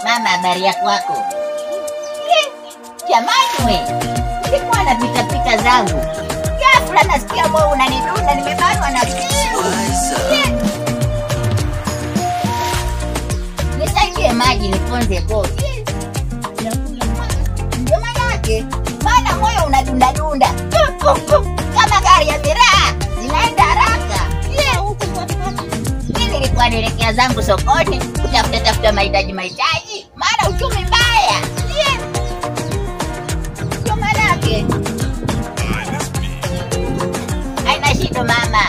Mama, habari yako wako? Jamani we, nilikuwa na pita zangu. Ghafla nasikia moyo unanidunda, nimebanwa na kiu. Nisaidie maji niponze koo. Ndio manake, maana moyo unadunda. Kama gari ya miraa, zinaenda haraka. Mimi nilikuwa nielekea zangu sokoni, kutafuta mahitaji, maana uchumi mbaya. Ndio manake. Haina shida mama.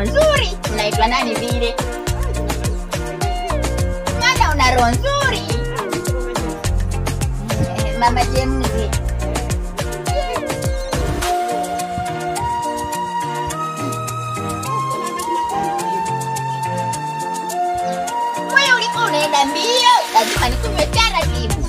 Nzuri, unaitwa nani vile? Mana una roho nzuri. Mama Jemzi. Wewe ulikuwa unaenda mbio, lazima nikunywe taratibu.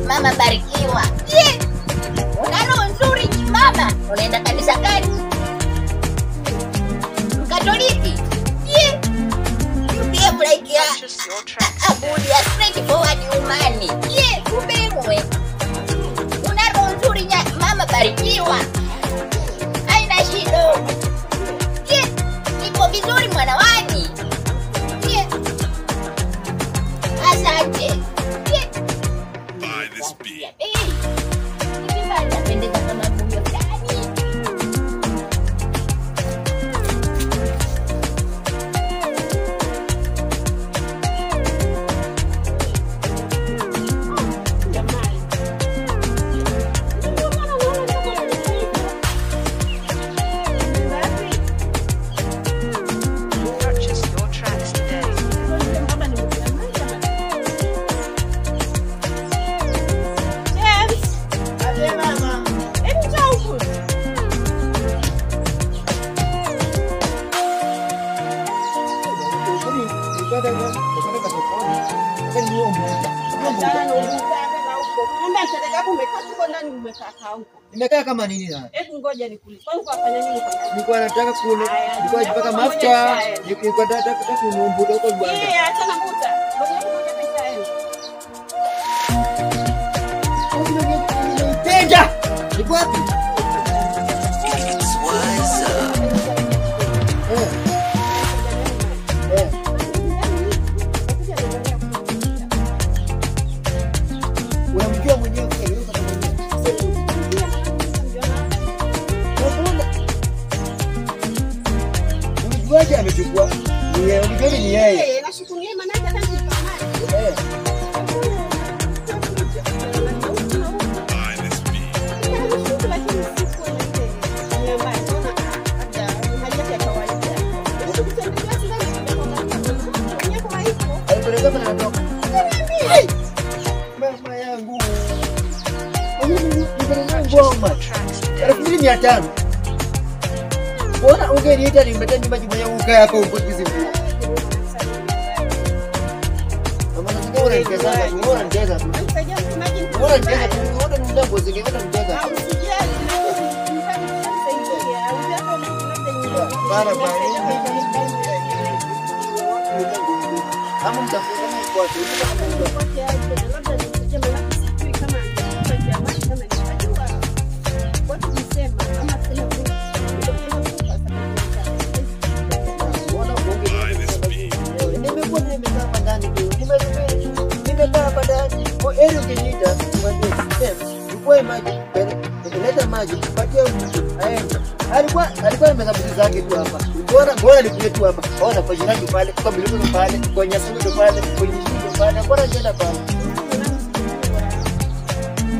Mama barikiwa. Una roho nzuri mama. Unaenda kanisa gani? Mkatoliki? Pia mlaikia abudi ya straight forward umani. Kubemwe. Una roho nzuri mama barikiwa. Haina shida. Niko vizuri mwanawani. Asante. Nimekaa kama nini na? Hebu ngoja nikuulize. Kwa nini unafanya nini kwa nini? Nilikuwa nataka nilikuwa najipaka mafuta, nilikuwa nataka kunombuda huko bwana. Achana mbuta. Ngoja pesa yenu. Penda. Niko wapi? Unamjua mwenyewe kwa hiyo Mwaje amechukua. Ni yeye. Nashukunia maana hata kama ni mama yangu. Ngoma. 1500. Mbona ungeniita nimetani maji mwenye ukaa hapo ukizi mvua. Mama nasikia unaniteza, unaniteza tu. Unaniteza tu, unaniteza bosi, unaniteza. Para para. Kama mtafuta kwa Eri ukiniita mwambie chukua maji, peleka maji, patia mtu aende. Alikuwa amezabuti zake tu hapa. Bora nikuye tu hapa. Ona kwa jirani pale, kwa milioni pale, kwa nyasundo pale, kwa nyingi pale, bora nenda pale.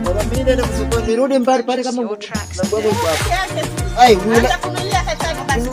Bora Mimi nenda kusokoni, nirudi mbali pale kama na bwana yuko hapa. Yake. Ai, wewe Hata kunulia hata basi.